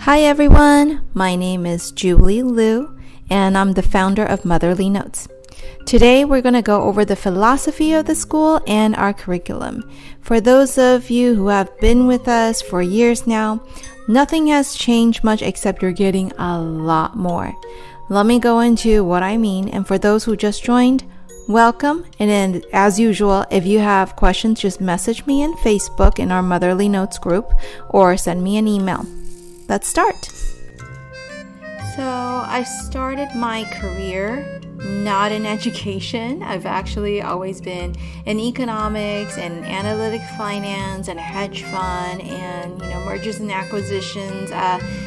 Hi everyone, my name is Julie Liu and I'm the founder of Motherly Notes. Today we're going to go over the philosophy of the school and our curriculum. For those of you who have been with us for years now, nothing has changed much except you're getting a lot more. Let me go into what I mean, and for those who just joined, welcome. And then, as usual, if you have questions, just message me on Facebook in our Motherly Notes group or send me an email. Let's start. So I started my career not in education. I've actually always been in economics and analytic finance and hedge fund and mergers and acquisitions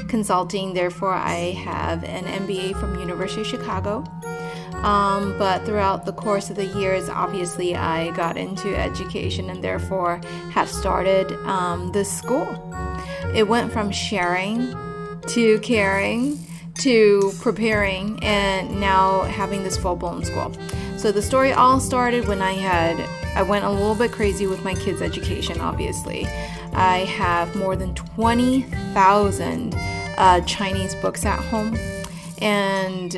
consulting. Therefore, I have an MBA from University of Chicago. But throughout the course of the years, obviously, I got into education and therefore have started this school. It went from sharing to caring to preparing and now having this full-blown school. So the story all started when I went a little bit crazy with my kids' education, obviously. I have more than 20,000 Chinese books at home. And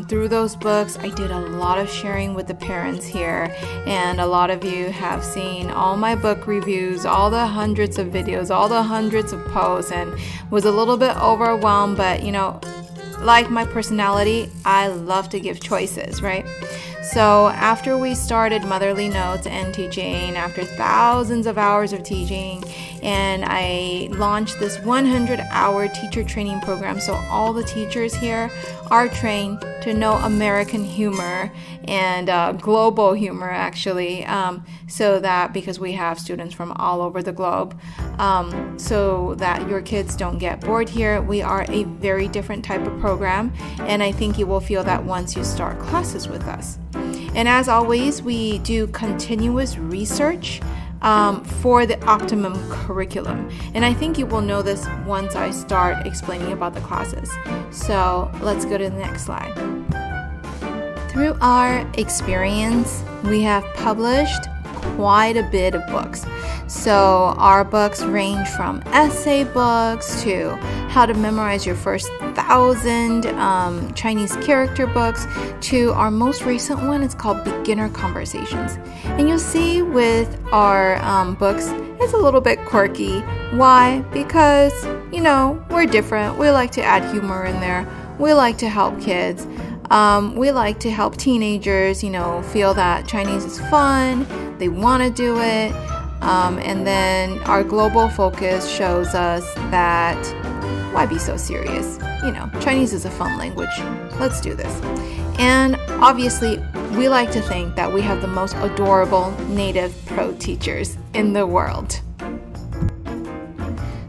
through those books, I did a lot of sharing with the parents here. And a lot of you have seen all my book reviews, all the hundreds of videos, all the hundreds of posts, and was a little bit overwhelmed. But, like my personality, I love to give choices, right? So after we started Motherly Notes and teaching, after thousands of hours of teaching, and I launched this 100-hour teacher training program. So all the teachers here are trained to know American humor and global humor, actually, so that because we have students from all over the globe, so that your kids don't get bored here. We are a very different type of program, and I think you will feel that once you start classes with us. And as always, we do continuous research for the optimum curriculum. And I think you will know this once I start explaining about the classes. So let's go to the next slide. Through our experience, we have published quite a bit of books. So our books range from essay books to how to memorize your first 1,000 Chinese character books to our most recent one. It's called Beginner Conversations. And you'll see with our books, it's a little bit quirky. Why? Because, we're different. We like to add humor in there. We like to help kids. We like to help teenagers, feel that Chinese is fun. They want to do it. And then our global focus shows us that why be so serious? Chinese is a fun language. Let's do this. And obviously, we like to think that we have the most adorable native pro teachers in the world.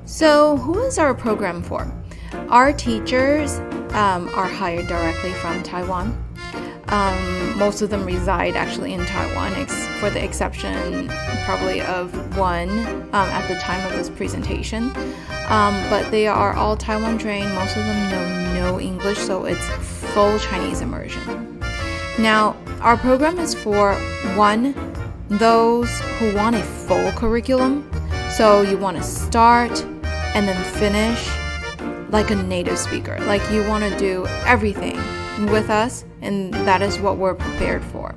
So who is our program for? Our teachers are hired directly from Taiwan. Most of them reside actually in Taiwan, for the exception probably of one at the time of this presentation. But they are all Taiwan trained. Most of them know no English, so it's full Chinese immersion. Now, our program is for those who want a full curriculum. So you want to start and then finish like a native speaker. Like you want to do everything with us, and that is what we're prepared for.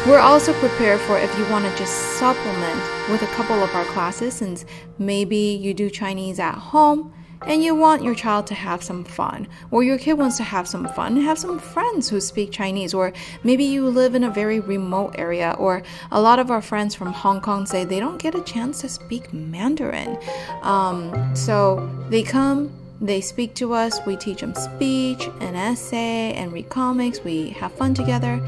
We're also prepared for if you want to just supplement with a couple of our classes, since maybe you do Chinese at home and you want your child to have some fun, or your kid wants to have some fun and have some friends who speak Chinese, or maybe you live in a very remote area, or a lot of our friends from Hong Kong say they don't get a chance to speak Mandarin. So they come, they speak to us, we teach them speech and essay and read comics, we have fun together.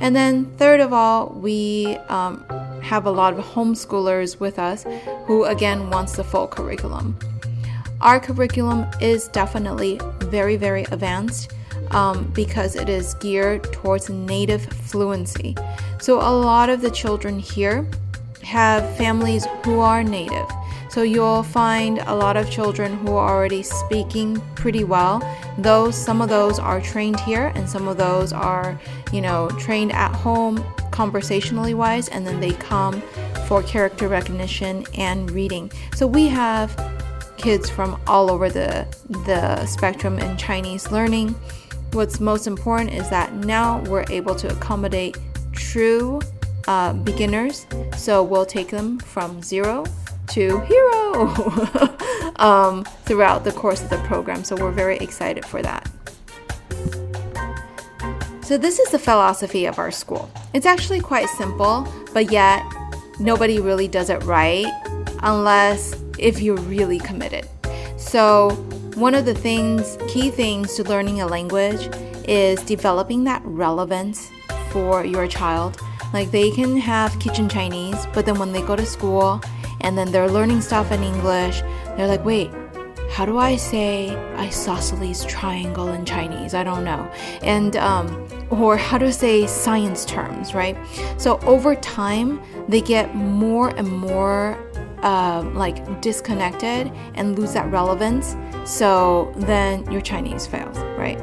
And then third of all, we have a lot of homeschoolers with us who again wants the full curriculum. Our curriculum is definitely very, very advanced because it is geared towards native fluency. So a lot of the children here have families who are native. So you'll find a lot of children who are already speaking pretty well. Some of those are trained here, and some of those are, trained at home conversationally wise, and then they come for character recognition and reading. So we have kids from all over the spectrum in Chinese learning. What's most important is that now we're able to accommodate true beginners. So we'll take them from 0 to hero throughout the course of the program. So we're very excited for that. So this is the philosophy of our school. It's actually quite simple, but yet nobody really does it right unless if you're really committed. So one of the key things to learning a language is developing that relevance for your child. Like they can have kitchen Chinese, but then when they go to school and then they're learning stuff in English, they're like, wait, how do I say isosceles triangle in Chinese? I don't know. And or how to say science terms, right? So over time, they get more and more like disconnected and lose that relevance. So then your Chinese fails, right?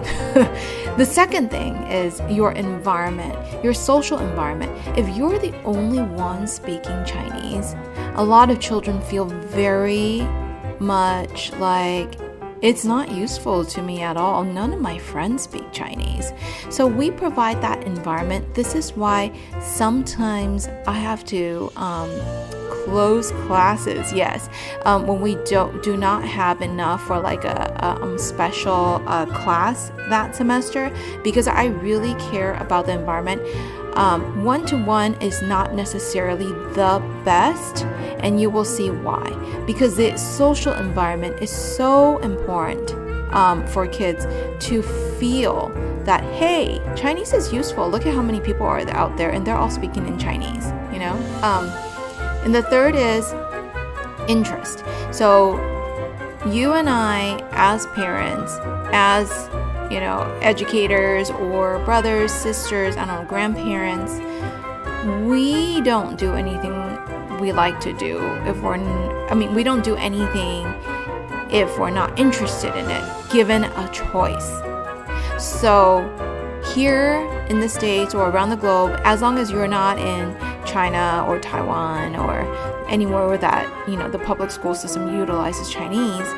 The second thing is your environment, your social environment. If you're the only one speaking Chinese, a lot of children feel very much like it's not useful to me at all. None of my friends speak Chinese. So we provide that environment. This is why sometimes I have to close classes, yes, when we do not have enough for like a special class that semester, because I really care about the environment. One-to-one is not necessarily the best, and you will see why. Because the social environment is so important for kids to feel that, hey, Chinese is useful. Look at how many people are out there, and they're all speaking in Chinese, you know? And the third is interest. So you and I, as parents, as educators or brothers, sisters, I don't know, grandparents, we don't do anything we like to do we don't do anything if we're not interested in it, given a choice. So here in the States or around the globe, as long as you're not in China or Taiwan or anywhere where that, the public school system utilizes Chinese,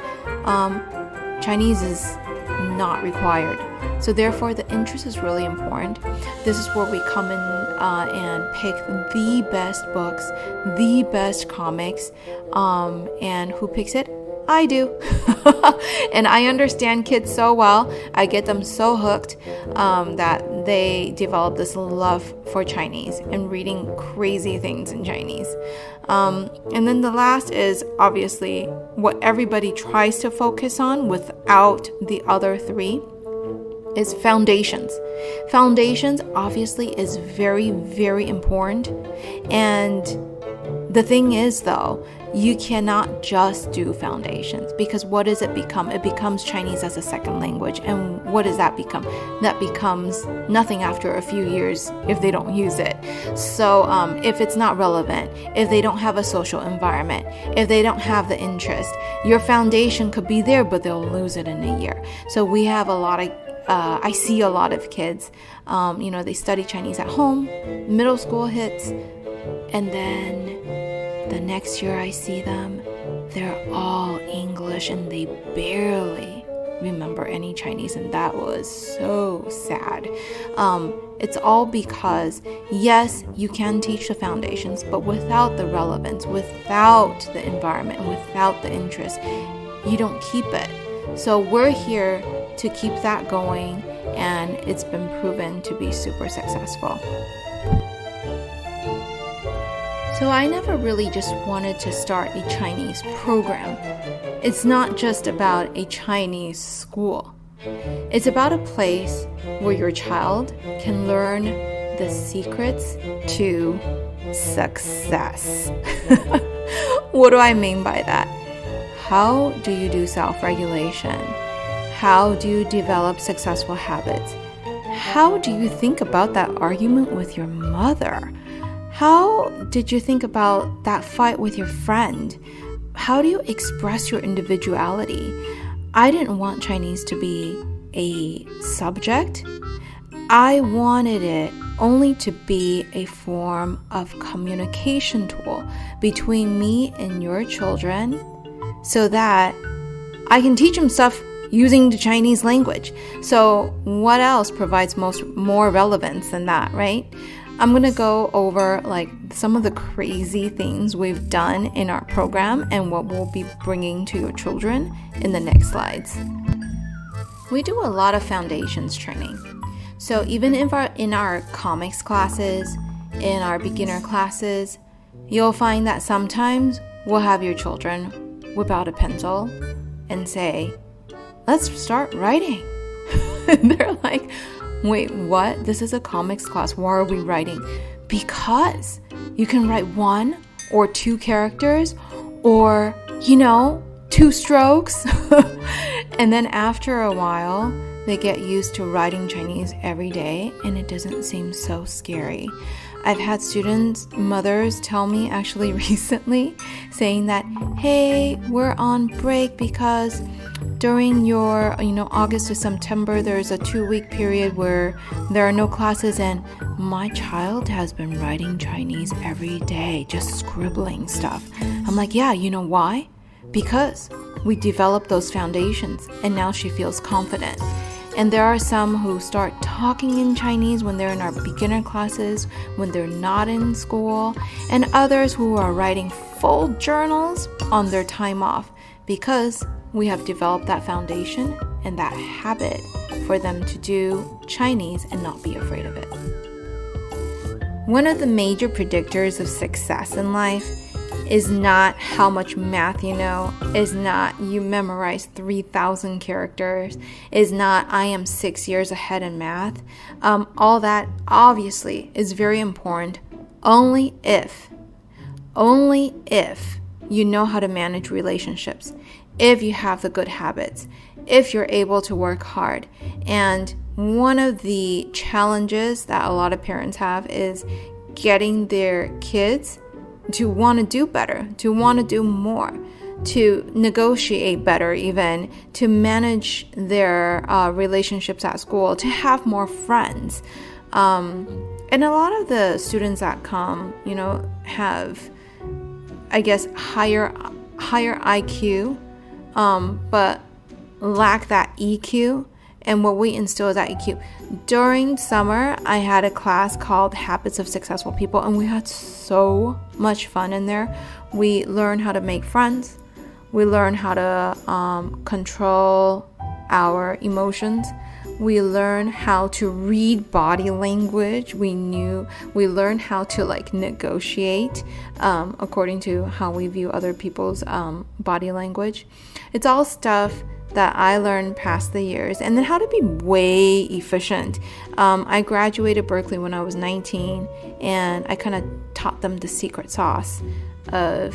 Chinese is not required. So therefore, the interest is really important. This is where we come in and pick the best books, the best comics, and who picks it? I do. And I understand kids so well. I get them so hooked that they develop this love for Chinese and reading crazy things in Chinese. And then the last is obviously what everybody tries to focus on without the other three is foundations. Foundations obviously is very, very important. And the thing is though, you cannot just do foundations, because what does it become? It becomes Chinese as a second language. And what does that become? That becomes nothing after a few years if they don't use it. So if it's not relevant, if they don't have a social environment, if they don't have the interest, your foundation could be there, but they'll lose it in a year. So we have a lot of I see a lot of kids, they study Chinese at home, middle school hits, and then the next year I see them, they're all English and they barely remember any Chinese, and that was so sad. It's all because, yes, you can teach the foundations, but without the relevance, without the environment, and without the interest, you don't keep it. So we're here to keep that going, and it's been proven to be super successful. So I never really just wanted to start a Chinese program. It's not just about a Chinese school. It's about a place where your child can learn the secrets to success. What do I mean by that? How do you do self-regulation? How do you develop successful habits? How do you think about that argument with your mother? How did you think about that fight with your friend? How do you express your individuality? I didn't want Chinese to be a subject. I wanted it only to be a form of communication tool between me and your children, so that I can teach them stuff using the Chinese language. So what else provides more relevance than that, right? I'm going to go over like some of the crazy things we've done in our program and what we'll be bringing to your children in the next slides. We do a lot of foundations training. So even if in our comics classes, in our beginner classes, you'll find that sometimes we'll have your children whip out a pencil and say, "Let's start writing." And they're like, "Wait, what? This is a comics class. Why are we writing?" Because you can write 1 or 2 characters or, 2 strokes. And then after a while, they get used to writing Chinese every day and it doesn't seem so scary. I've had students, mothers tell me actually recently saying that, "Hey, we're on break because during your, August to September, there's a 2-week period where there are no classes and my child has been writing Chinese every day, just scribbling stuff." I'm like, yeah, you know why? Because we developed those foundations and now she feels confident. And there are some who start talking in Chinese when they're in our beginner classes, when they're not in school, and others who are writing full journals on their time off because we have developed that foundation and that habit for them to do Chinese and not be afraid of it. One of the major predictors of success in life is not how much math you know, is not you memorize 3,000 characters, is not I am 6 years ahead in math. All that obviously is very important only if you know how to manage relationships, if you have the good habits, if you're able to work hard. And one of the challenges that a lot of parents have is getting their kids to want to do better, to want to do more, to negotiate better even, to manage their relationships at school, to have more friends. And a lot of the students that come, have, I guess, higher IQ, but lack that EQ. And what we instill is that EQ. During summer, I had a class called Habits of Successful People, and we had so much fun in there. We learned how to make friends. We learned how to control our emotions. We learned how to read body language. We learned how to negotiate according to how we view other people's body language. It's all stuff that I learned past the years, and then how to be way efficient. I graduated Berkeley when I was 19, and I kind of taught them the secret sauce of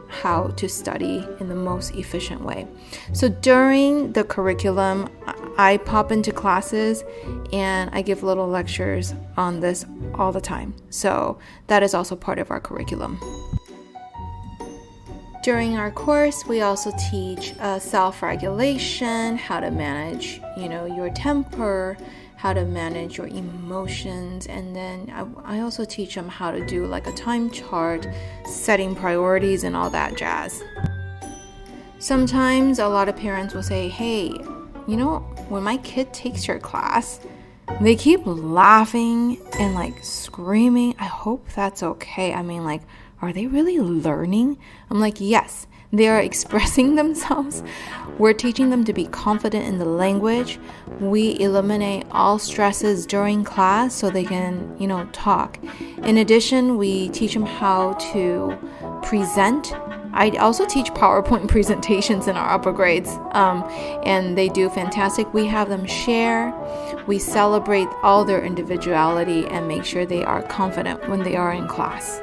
how to study in the most efficient way. So during the curriculum, I pop into classes and I give little lectures on this all the time. So that is also part of our curriculum. During our course, we also teach self-regulation, how to manage, your temper, how to manage your emotions, and then I also teach them how to do like a time chart, setting priorities, and all that jazz. Sometimes a lot of parents will say, "Hey, when my kid takes your class, they keep laughing and screaming. I hope that's okay. I mean, are they really learning?" I'm like, yes, they are expressing themselves. We're teaching them to be confident in the language. We eliminate all stresses during class so they can, talk. In addition, we teach them how to present. I also teach PowerPoint presentations in our upper grades, and they do fantastic. We have them share. We celebrate all their individuality and make sure they are confident when they are in class.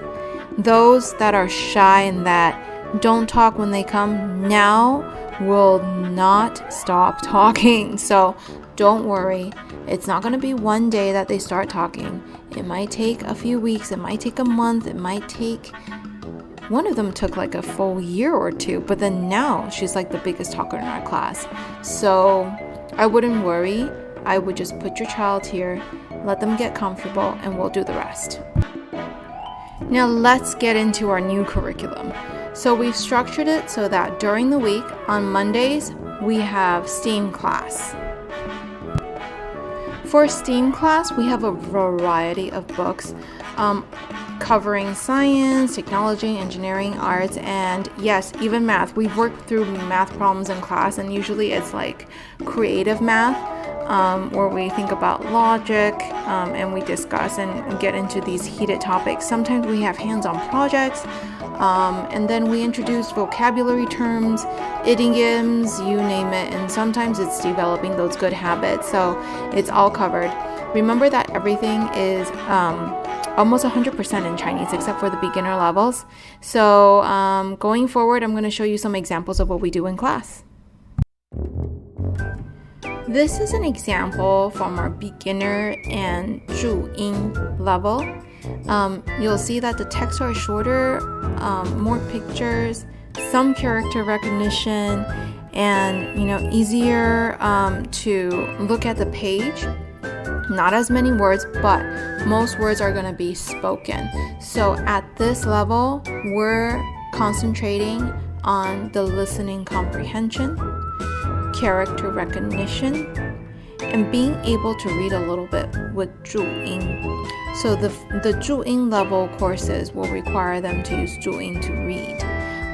Those that are shy and that don't talk when they come now will not stop talking. So don't worry. It's not going to be one day that they start talking. It might take a few weeks. It might take a month. It might take... One of them took a full year or 2, but then now she's the biggest talker in our class. So I wouldn't worry. I would just put your child here, let them get comfortable, and we'll do the rest. Now let's get into our new curriculum. So we've structured it so that during the week, on Mondays, we have STEAM class. For STEAM class, we have a variety of books covering science, technology, engineering, arts, and yes, even math. We've worked through math problems in class, and usually it's like creative math, where we think about logic, and we discuss and get into these heated topics. Sometimes we have hands-on projects, and then we introduce vocabulary terms, idioms, you name it, and sometimes it's developing those good habits. So it's all covered. Remember that everything is almost 100% in Chinese except for the beginner levels. So going forward, I'm going to show you some examples of what we do in class. This is an example from our beginner and 注音 level. You'll see that the texts are shorter, more pictures, some character recognition, and easier to look at the page. Not as many words, but most words are going to be spoken. So at this level, we're concentrating on the listening comprehension, character recognition, and being able to read a little bit with 注音. So the 注音 level courses will require them to use 注音 to read.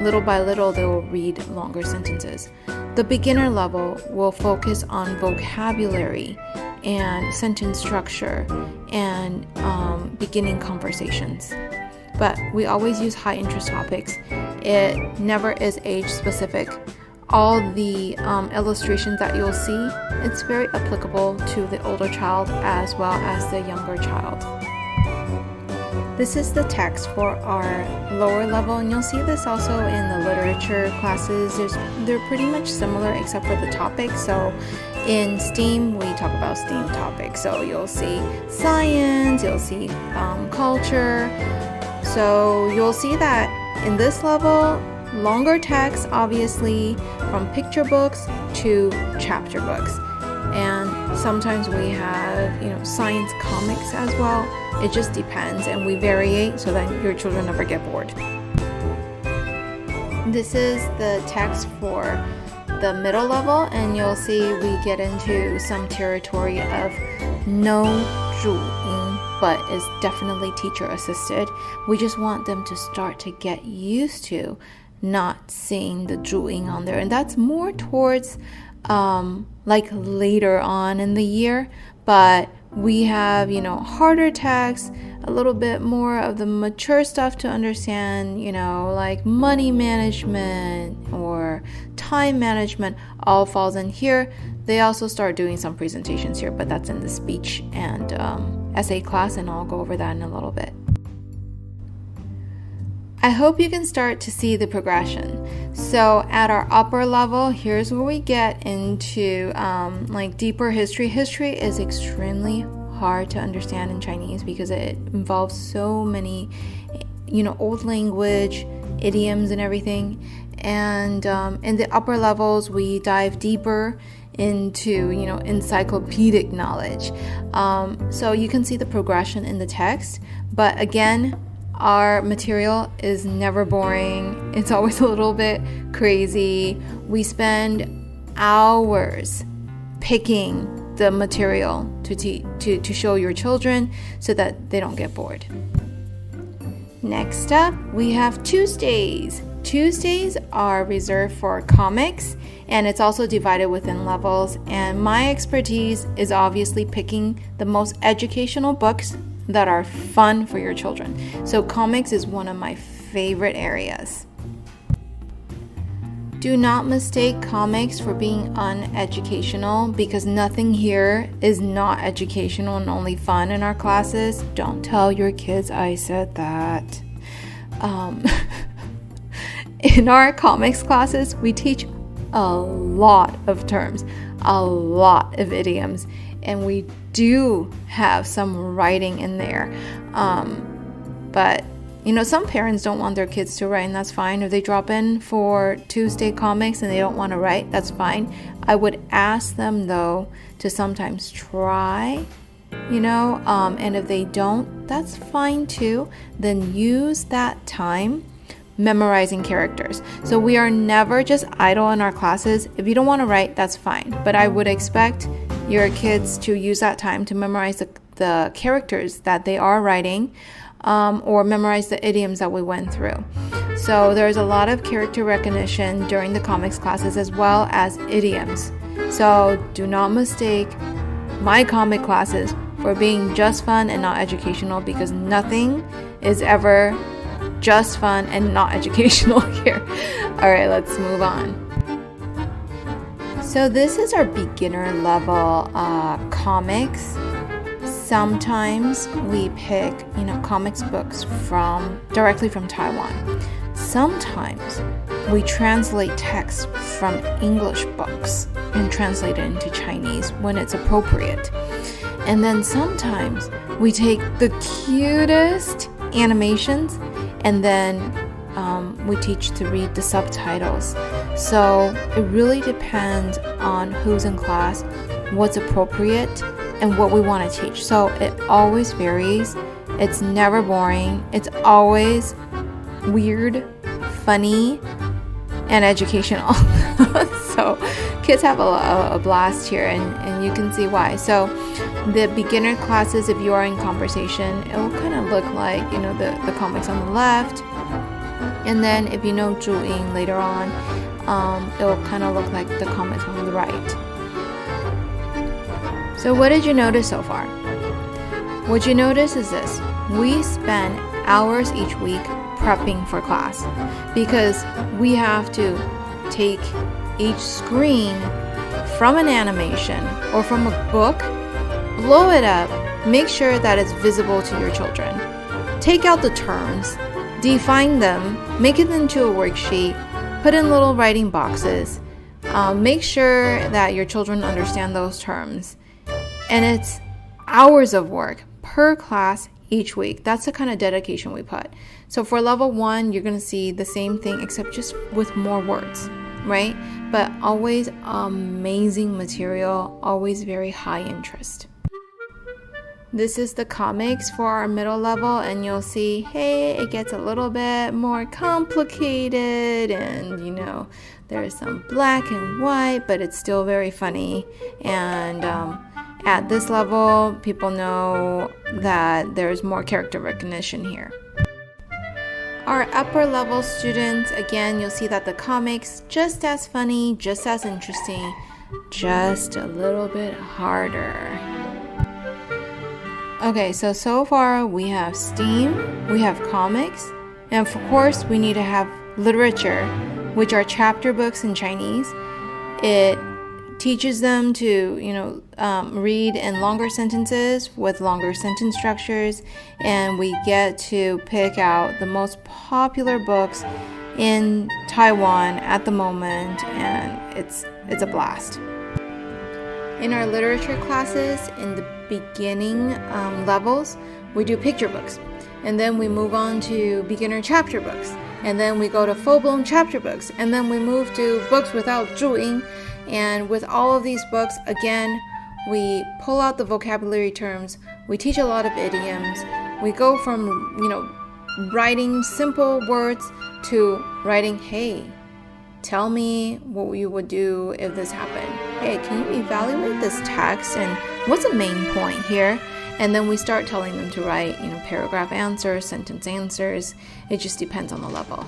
Little by little, they will read longer sentences. The beginner level will focus on vocabulary and sentence structure and beginning conversations. But we always use high interest topics. It never is age specific. All the illustrations that you'll see, it's very applicable to the older child as well as the younger child. This is the text for our lower level, and you'll see this also in the literature classes. They're pretty much similar except for the topic. So in STEAM, we talk about STEAM topics. So you'll see science, you'll see culture. So you'll see that in this level, longer text, obviously, from picture books to chapter books. And sometimes we have, science comics as well. It just depends, and we variate so that your children never get bored. This is the text for the middle level, and you'll see we get into some territory of no 注音, but it's definitely teacher assisted. We just want them to start to get used to not seeing the 注音 on there, and that's more towards like later on in the year. But we have, harder text, a little bit more of the mature stuff to understand, like money management or time management all falls in here. They also start doing some presentations here, but that's in the speech and essay class, and I'll go over that in a little bit. I hope you can start to see the progression. So at our upper level, here's where we get into like deeper history. History is extremely hard to understand in Chinese because it involves so many, old language, idioms and everything. And in the upper levels, we dive deeper into, encyclopedic knowledge. So you can see the progression in the text. But again, our material is never boring. It's always a little bit crazy. We spend hours picking the material to show your children so that they don't get bored. Next up, we have Tuesdays. Tuesdays are reserved for comics, and it's also divided within levels. And my expertise is obviously picking the most educational books that are fun for your children. So comics is one of my favorite areas. Do not mistake comics for being uneducational, because nothing here is not educational and only fun in our classes. Don't tell your kids I said that. In our comics classes, we teach a lot of terms, a lot of idioms, and we do have some writing in there. But some parents don't want their kids to write, and that's fine. If they drop in for Tuesday comics and they don't want to write, that's fine. I would ask them, though, to sometimes try, and if they don't, that's fine too. Then use that time memorizing characters. So we are never just idle in our classes. If you don't want to write, that's fine. But I would expect your kids to use that time to memorize the characters that they are writing, or memorize the idioms that we went through. So there's a lot of character recognition during the comics classes as well as idioms. So do not mistake my comic classes for being just fun and not educational, because nothing is ever just fun and not educational here. All right, let's move on. So this is our beginner level comics. Sometimes we pick, comics books directly from Taiwan. Sometimes we translate text from English books and translate it into Chinese when it's appropriate. And then sometimes we take the cutest animations and then we teach to read the subtitles. So it really depends on who's in class, what's appropriate, and what we want to teach. So it always varies. It's never boring. It's always weird, funny, and educational. So kids have a blast here, and you can see why. So the beginner classes, if you are in conversation, it will kind of look like, the comics on the left. And then if you know Zhu-Ying later on, it will kind of look like the comics on the right. So what did you notice so far? What you notice is this. We spend hours each week prepping for class because we have to take each screen from an animation or from a book, blow it up, make sure that it's visible to your children. Take out the terms, define them, make it into a worksheet, put in little writing boxes, make sure that your children understand those terms. And it's hours of work per class each week. That's the kind of dedication we put. So for level 1, you're going to see the same thing except just with more words, right? But always amazing material, always very high interest. This is the comics for our middle level, and you'll see, hey, it gets a little bit more complicated, and there's some black and white, but it's still very funny. And at this level, people know that there's more character recognition here. Our upper level students, again, you'll see that the comics just as funny, just as interesting, just a little bit harder. Okay, so far we have STEAM, we have comics, and of course we need to have literature, which are chapter books in Chinese. It teaches them to, read in longer sentences with longer sentence structures, and we get to pick out the most popular books in Taiwan at the moment, and it's a blast. In our literature classes, in the beginning levels, we do picture books, and then we move on to beginner chapter books, and then we go to full-blown chapter books, and then we move to books without Zhu-Ying. And with all of these books, again, we pull out the vocabulary terms, we teach a lot of idioms, we go from, writing simple words to writing, hey, tell me what you would do if this happened. Hey, can you evaluate this text and what's the main point here? And then we start telling them to write, paragraph answers, sentence answers. It just depends on the level.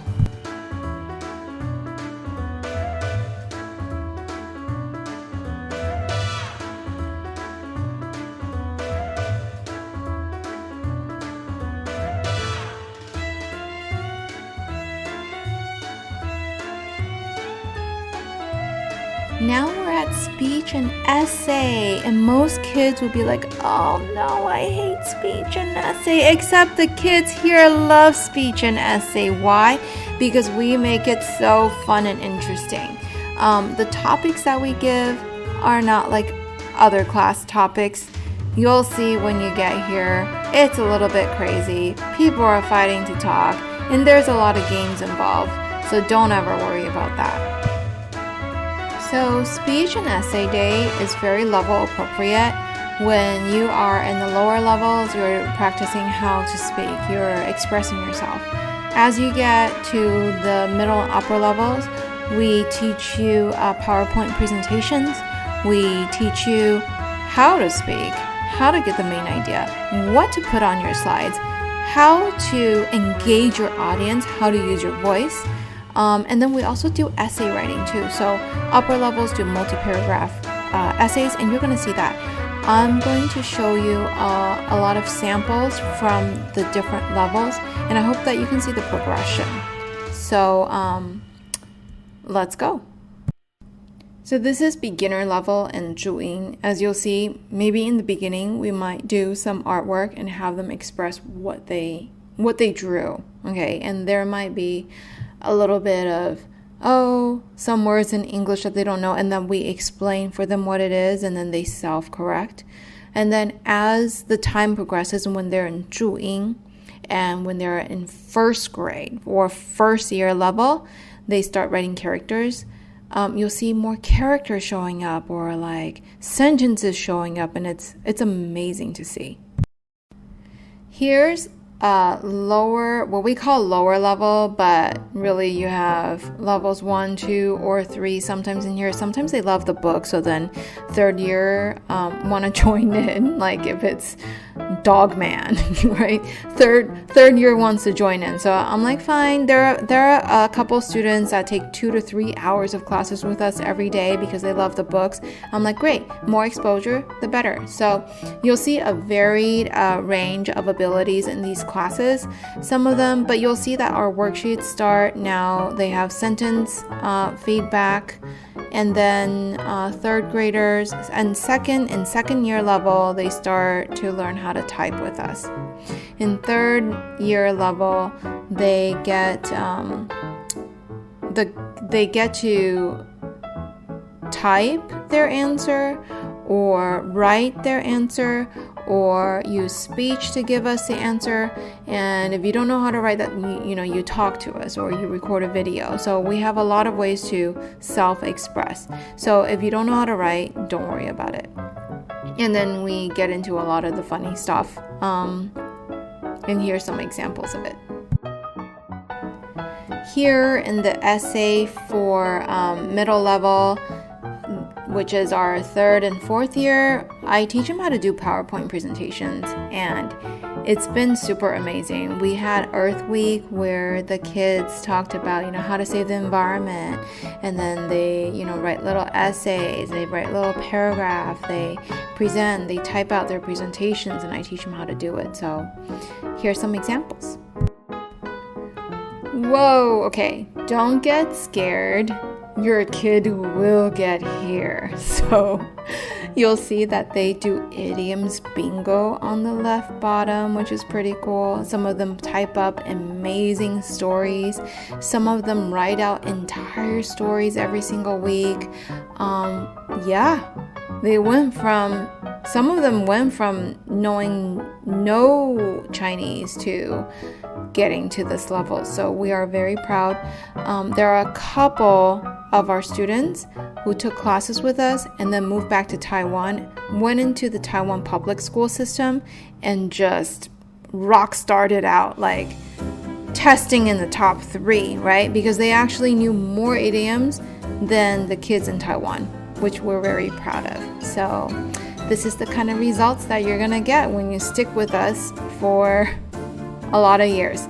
Now we're at speech and essay, and most kids will be like, oh no, I hate speech and essay, except the kids here love speech and essay. Why? Because we make it so fun and interesting. The topics that we give are not like other class topics. You'll see when you get here, it's a little bit crazy. People are fighting to talk, and there's a lot of games involved, so don't ever worry about that. So speech and essay day is very level appropriate. When you are in the lower levels, you're practicing how to speak, you're expressing yourself. As you get to the middle and upper levels, we teach you PowerPoint presentations. We teach you how to speak, how to get the main idea, what to put on your slides, how to engage your audience, how to use your voice. And then we also do essay writing too. So upper levels do multi-paragraph essays, and you're going to see that. I'm going to show you a lot of samples from the different levels, and I hope that you can see the progression. So let's go. So this is beginner level in Zhuyin. As you'll see, maybe in the beginning we might do some artwork and have them express what they drew. Okay, and there might be a little bit of some words in English that they don't know, and then we explain for them what it is, and then they self-correct. And then as the time progresses, and when they're in Zhuyin and when they're in first grade or first year level, they start writing characters. You'll see more characters showing up, or like sentences showing up, and it's amazing to see. Here's lower, what we call lower level, but really you have levels 1, 2, or 3 sometimes in here. Sometimes they love the book, so then third year want to join in, like if it's Dog Man, right? Third year wants to join in. So I'm like, fine. There are a couple students that take 2 to 3 hours of classes with us every day because they love the books. I'm like, great, more exposure, the better. So you'll see a varied range of abilities in these classes. Some of them, but you'll see that our worksheets start now. They have sentence feedback. And then third graders and second year level, they start to learn how to type with us. In third year level, they get to type their answer or write their answer or use speech to give us the answer. And if you don't know how to write that, you talk to us or you record a video. So we have a lot of ways to self-express. So if you don't know how to write, don't worry about it. And then we get into a lot of the funny stuff. And here's some examples of it. Here in the essay for middle level, which is our third and fourth year, I teach them how to do PowerPoint presentations, and it's been super amazing. We had Earth Week where the kids talked about, how to save the environment, and then they, write little essays, they write little paragraphs, they present, they type out their presentations, and I teach them how to do it. So here's some examples. Whoa, okay, don't get scared. Your kid will get here. So you'll see that they do idioms bingo on the left bottom, which is pretty cool. Some of them type up amazing stories. Some of them write out entire stories every single week. Some of them went from knowing no Chinese to getting to this level. So we are very proud. There are a couple of our students who took classes with us and then moved back to Taiwan, went into the Taiwan public school system and just rock started out, like testing in the top 3, right? Because they actually knew more idioms than the kids in Taiwan, which we're very proud of. So this is the kind of results that you're gonna get when you stick with us for a lot of years.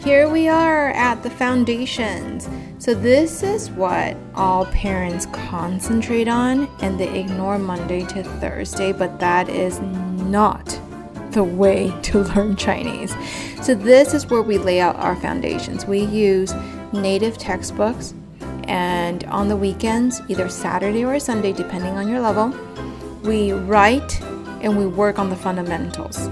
Here we are at the foundations. So this is what all parents concentrate on, and they ignore Monday to Thursday, but that is not the way to learn Chinese. So this is where we lay out our foundations. We use native textbooks, and on the weekends, either Saturday or Sunday, depending on your level, we write and we work on the fundamentals.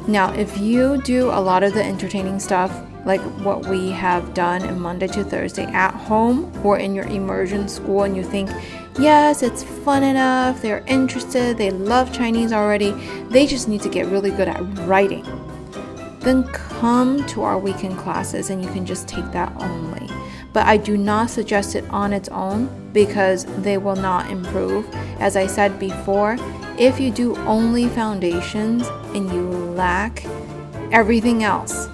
Now, if you do a lot of the entertaining stuff, like what we have done in Monday to Thursday at home or in your immersion school, and you think, yes, it's fun enough, they're interested, they love Chinese already, they just need to get really good at writing, then come to our weekend classes and you can just take that only. But I do not suggest it on its own because they will not improve. As I said before, if you do only foundations and you lack everything else,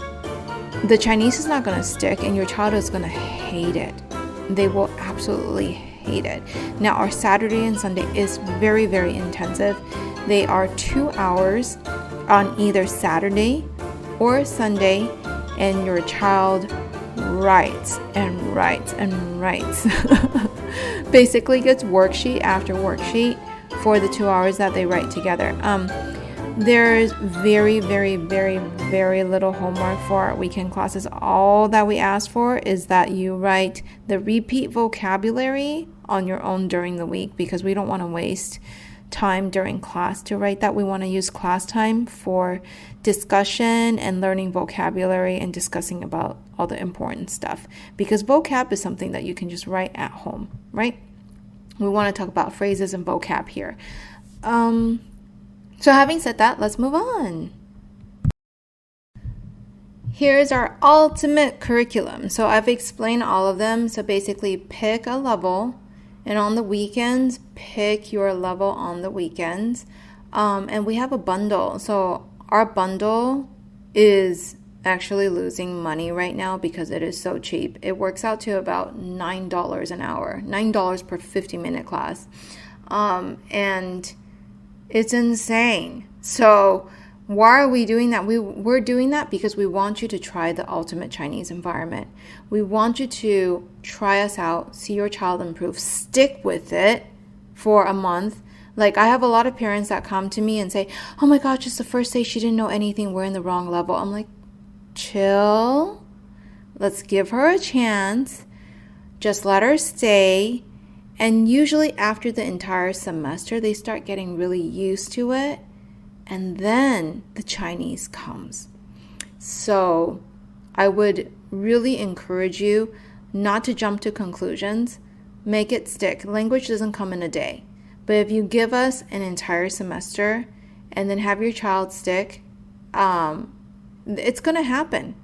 the Chinese is not going to stick and your child is going to hate it. They will absolutely hate it. Now, our Saturday and Sunday is very, very intensive. They are 2 hours on either Saturday or Sunday, and your child writes and writes and writes. Basically gets worksheet after worksheet for the 2 hours that they write together. There's very, very, very, very little homework for our weekend classes. All that we ask for is that you write the repeat vocabulary on your own during the week, because we don't want to waste time during class to write that. We want to use class time for discussion and learning vocabulary and discussing about all the important stuff, because vocab is something that you can just write at home, right? We want to talk about phrases and vocab here. So having said that, let's move on. Here's our ultimate curriculum. So I've explained all of them. So basically pick a level, and on the weekends, pick your level on the weekends. And we have a bundle. So our bundle is actually losing money right now because it is so cheap. It works out to about $9 an hour, $9 per 50-minute class. And it's insane. So why are we doing that? We're doing that because we want you to try the ultimate Chinese environment. We want you to try us out, see your child improve, stick with it for a month. Like, I have a lot of parents that come to me and say, oh my gosh, it's the first day, she didn't know anything, we're in the wrong level. I'm like, chill. Let's give her a chance. Just let her stay. And usually after the entire semester, they start getting really used to it. And then the Chinese comes. So I would really encourage you not to jump to conclusions. Make it stick. Language doesn't come in a day. But if you give us an entire semester and then have your child stick, it's going to happen.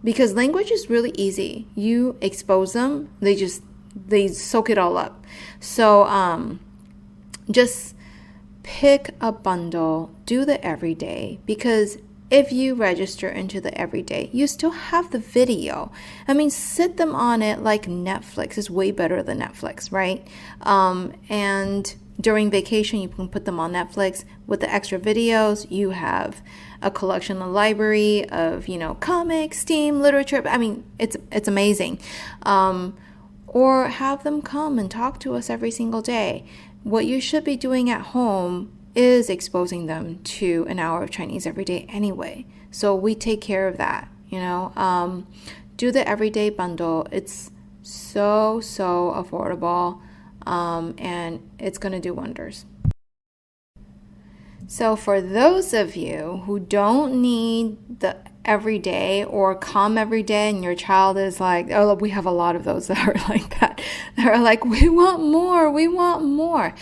Because language is really easy. You expose them, they soak it all up. So just pick a bundle, do the everyday, because if you register into the everyday, you still have the video. I mean, sit them on it like Netflix is way better than Netflix, right? And during vacation, you can put them on Netflix. With the extra videos, you have a collection, a library of, comics, STEAM, literature. I mean, it's amazing. Or have them come and talk to us every single day. What you should be doing at home is exposing them to an hour of Chinese every day anyway. So we take care of that, Do the everyday bundle. It's so affordable, and it's going to do wonders. So for those of you who don't need the everyday or come every day, and your child is like, oh, we have a lot of those that are like that. They're like, we want more.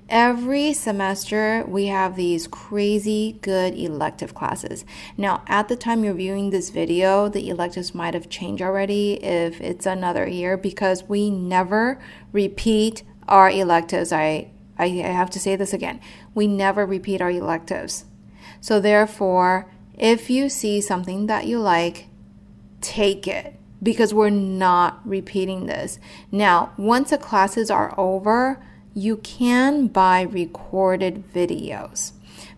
Every semester, we have these crazy good elective classes. Now, at the time you're viewing this video, the electives might have changed already if it's another year, because we never repeat our electives. I have to say this again. We never repeat our electives. So therefore, if you see something that you like, take it, because we're not repeating this. Now, once the classes are over, you can buy recorded videos.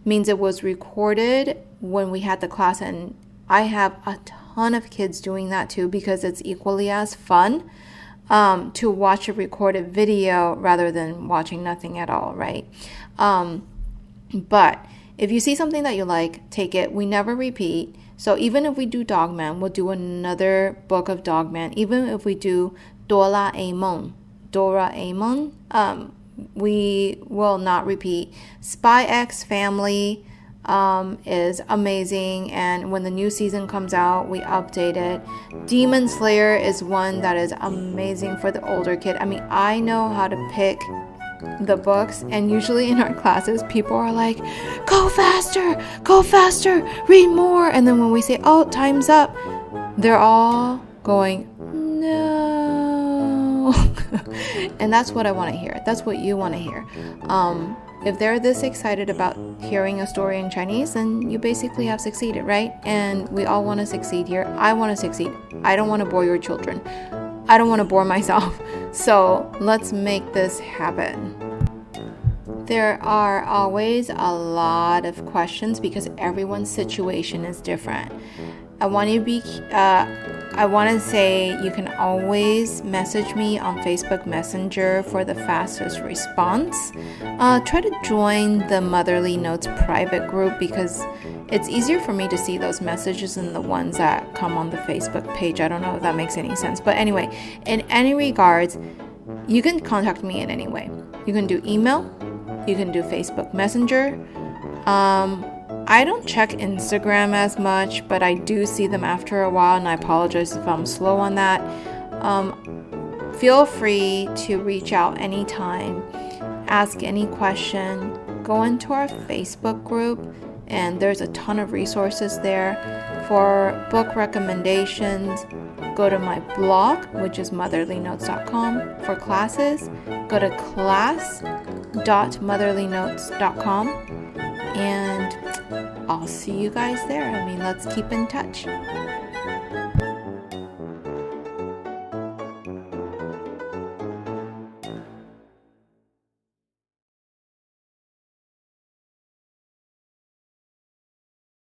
Means it was recorded when we had the class, and I have a ton of kids doing that too, because it's equally as fun to watch a recorded video rather than watching nothing at all, right? But if you see something that you like, take it. We never repeat. So even if we do Dogman, we'll do another book of Dogman. Even if we do Doraemon, we will not repeat. Spy X Family is amazing, and when the new season comes out, we update it. Demon Slayer is one that is amazing for the older kid. I mean, I know how to pick the books, and usually in our classes, people are like, go faster, read more. And then when we say, oh, time's up, they're all going, no. know? And that's what I want to hear. That's what you want to hear. If they're this excited about hearing a story in Chinese, then you basically have succeeded, right? And we all want to succeed here. I want to succeed. I don't want to bore your children. I don't want to bore myself. So let's make this happen. There are always a lot of questions because everyone's situation is different. I want to say you can always message me on Facebook Messenger for the fastest response. Try to join the Motherly Notes private group because it's easier for me to see those messages than the ones that come on the Facebook page. I don't know if that makes any sense. But anyway, in any regards, you can contact me in any way. You can do email. You can do Facebook Messenger. I don't check Instagram as much, but I do see them after a while, and I apologize if I'm slow on that. Feel free to reach out anytime, ask any question, go into our Facebook group, and there's a ton of resources there. For book recommendations, go to my blog, which is motherlynotes.com. For classes, go to class.motherlynotes.com. And I'll see you guys there. Let's keep in touch.